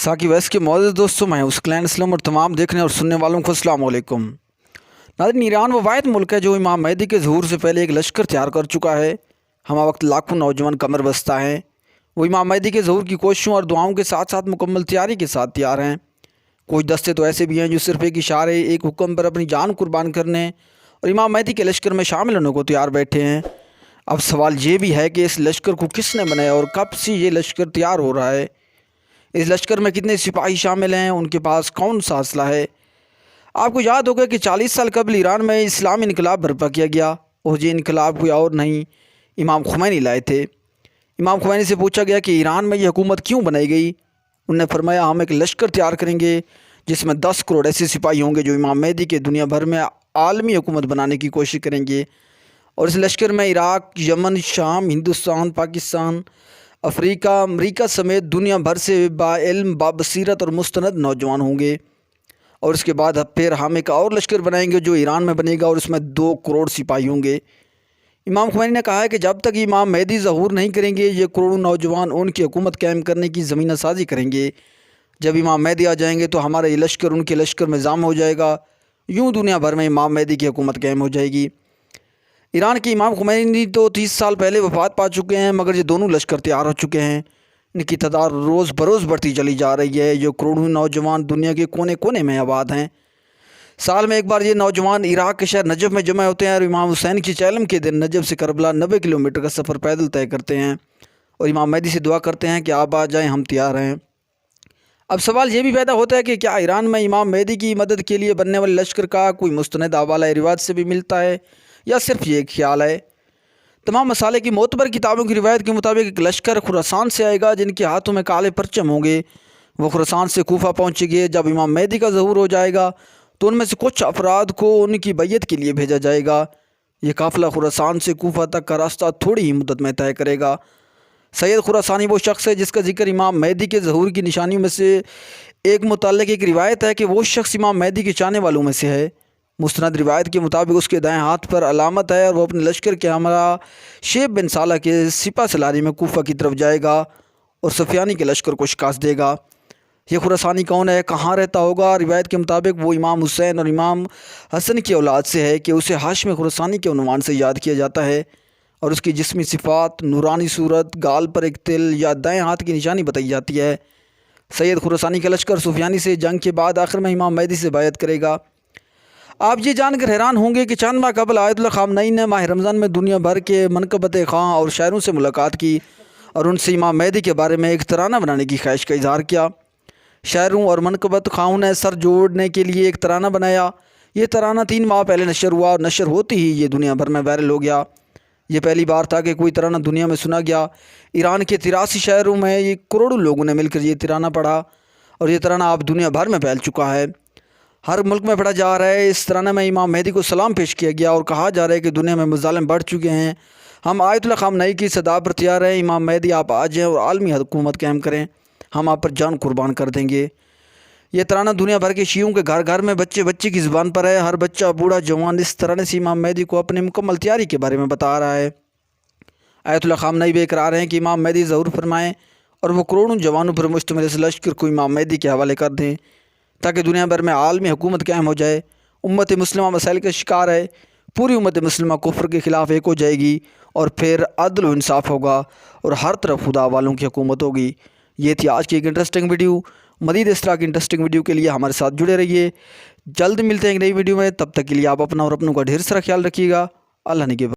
साकी वैस के मौजूद दोस्तों, मैं हुसैन असलम और तमाम देखने और सुनने वालों को अस्सलाम वालेकुम। नाज़रीन, ईरान वो वाहिद मुल्क है जो इमाम मेहदी के ज़हूर से पहले एक लश्कर तैयार कर चुका है। हम वक्त लाखों नौजवान कमर बस्ता हैं। वो इमाम मेहदी के ज़हूर की कोशिशों और दुआओं के साथ साथ मुकम्मल तैयारी के साथ तैयार हैं। कुछ दस्ते तो ऐसे भी हैं जो सिर्फ़ एक इशारे, एक हुक्म पर अपनी जान कुर्बान करने और इमाम मेहदी के लश्कर में शामिल होने को तैयार बैठे हैं। अब सवाल ये भी है कि इस लश्कर को किसने बनाया और कब से ये लश्कर तैयार हो रहा है। इस लश्कर में कितने सिपाही शामिल हैं, उनके पास कौन सा असला है। आपको याद होगा कि 40 साल कबल ईरान में इस्लामी इनकलाब बर्पा किया गया और ये इनकलाब कोई और नहीं, इमाम खुमैनी लाए थे। इमाम खुमैनी से पूछा गया कि ईरान में ये हुकूमत क्यों बनाई गई। उन्होंने फरमाया, हम एक लश्कर तैयार करेंगे जिसमें 10 करोड़ ऐसे सिपाही होंगे जो इमाम मेहदी के दुनिया भर में आलमी हुकूमत बनाने की कोशिश करेंगे। और इस लश्कर में इराक़, यमन, शाम, हिंदुस्तान, पाकिस्तान, अफ्रीका, अमरीका समेत दुनिया भर से बाइल्म, बाबसीरत और मुस्तनद नौजवान होंगे। और इसके बाद फिर हम एक और लश्कर बनाएंगे जो ईरान में बनेगा और इसमें 2 करोड़ सिपाही होंगे। इमाम खुमैनी ने कहा है कि जब तक इमाम मेहदी ज़हूर नहीं करेंगे, ये करोड़ों नौजवान उनकी हुकूमत कायम करने की ज़मीन साजी करेंगे। जब इमाम मेहदी आ जाएंगे तो हमारा ये लश्कर उनके लश्कर में जाम हो जाएगा। यूँ दुनिया भर में इमाम मेहदी की हुकूमत कायम हो जाएगी। ईरान के इमाम खुमैनी तो 30 साल पहले वफ़ात पा चुके हैं, मगर ये दोनों लश्कर तैयार हो चुके हैं। इनकी तादाद रोज़ बरोज़ बढ़ती चली जा रही है। जो करोड़ों नौजवान दुनिया के कोने कोने में आबाद हैं। साल में एक बार ये नौजवान इराक़ के शहर नजफ़ में जमा होते हैं और इमाम हुसैन की चैलम के दिन नजफ़ से करबला 90 किलोमीटर का सफ़र पैदल तय करते हैं और इमाम मेहदी से दुआ करते हैं कि आप आ जाएँ, हम तैयार हैं। अब सवाल ये भी पैदा होता है कि क्या ईरान में इमाम मेहदी की मदद के लिए बनने वाले लश्कर का कोई मुस्तनद हवाला रिवाज से भी मिलता है या सिर्फ ये एक ख्याल है। तमाम मसाले की मोतबर किताबों की रिवायत के मुताबिक एक लश्कर खुरासान से आएगा जिनके हाथों में काले परचम होंगे। वो खुरासान से कूफा पहुँचेंगे। जब इमाम मेहदी का ज़हूर हो जाएगा तो उनमें से कुछ अफराद को उनकी बैयत के लिए भेजा जाएगा। ये काफ़िला खुरासान से कूफा तक का रास्ता थोड़ी ही मुद्दत में तय करेगा। सैयद खुरासानी वो शख्स है जिसका जिक्र इमाम मेहदी के ज़हूर की निशानियों में से एक मुताल्लिक़ एक रिवायत है कि वो शख्स इमाम मेहदी के चाहने वालों में से है। मुस्तनद रिवायत के मुताबिक उसके दाएं हाथ पर अलामत है और वो अपने लश्कर के हमरा शेब बिन साला के सिपा सलारी में कूफा की तरफ जाएगा और सफियानी के लश्कर को शिकस्त देगा। ये खुरासानी कौन है, कहाँ रहता होगा। रिवायत के मुताबिक वो इमाम हुसैन और इमाम हसन की औलाद से है कि उसे हाशम खुरासानी के उन्वान से याद किया जाता है और उसकी जिस्मी सिफ़ात, नूरानी सूरत, गाल पर एक तिल या दाएँ हाथ की निशानी बताई जाती है। सैयद खुरासानी का लश्कर सुफियानी से जंग के बाद आखिर में इमाम मेहदी से बैत करेगा। आप ये जानकर हैरान होंगे कि चंद माह कबल आयतुल्लाह ख़ामनई ने माह रमज़ान में दुनिया भर के मनक़बत ख़ां और शायरों से मुलाकात की और उनसे इमाम मेहदी के बारे में एक तराना बनाने की ख्वाहिश का इज़हार किया। शायरों और मनक़बत ख़ाओं ने सर जोड़ने के लिए एक तराना बनाया। ये तराना 3 माह पहले नशर हुआ और नशर होते ही ये दुनिया भर में वायरल हो गया। ये पहली बार था कि कोई तराना दुनिया में सुना गया। ईरान के 83 शहरों में ये करोड़ों लोगों ने मिलकर ये तराना पढ़ा और ये तराना अब दुनिया भर में फैल चुका है। हर मुल्क में पढ़ा जा रहा है। इस तराना में इमाम मेहदी को सलाम पेश किया गया और कहा जा रहा है कि दुनिया में मुज़ालिम बढ़ चुके हैं, हम आयतुल्लाह ख़ामनई की सदा पर तैयार हैं। इमाम मेहदी आप आ जाएँ और आलमी हुकूमत कायम करें, हम आप पर जान कुर्बान कर देंगे। ये तराना दुनिया भर के शियों के घर घर में बच्चे बच्चे की ज़ुबान पर है। हर बच्चा, बूढ़ा, जवान इस तराने से इमाम मेहदी को अपनी मुकम्मल तैयारी के बारे में बता रहा है। आयतुल्लाह ख़ामनई भी इकरार हैं कि इमाम मेहदी ज़हूर फरमाएँ और वो करोड़ों जवानों पर मुश्तमिल इस लश्कर को इमाम मेहदी के हवाले कर दें ताकि दुनिया भर में आलमी हुकूमत कायम हो जाए। उम्मत मुस्लिमा मसाइल का शिकार है। पूरी उम्मत मुस्लिमा कुफ्र के ख़िलाफ़ एक हो जाएगी और फिर अदल व इंसाफ होगा और हर तरफ खुदा वालों की हुकूमत होगी। ये थी आज की एक इंटरेस्टिंग वीडियो। मज़ीद इस तरह की इंटरेस्टिंग वीडियो के लिए हमारे साथ जुड़े रहिए। जल्द मिलते हैं एक नई वीडियो में। तब तक के लिए आप अपना और अपनों का ढेर सारा ख्याल रखिएगा। अल्लाह ने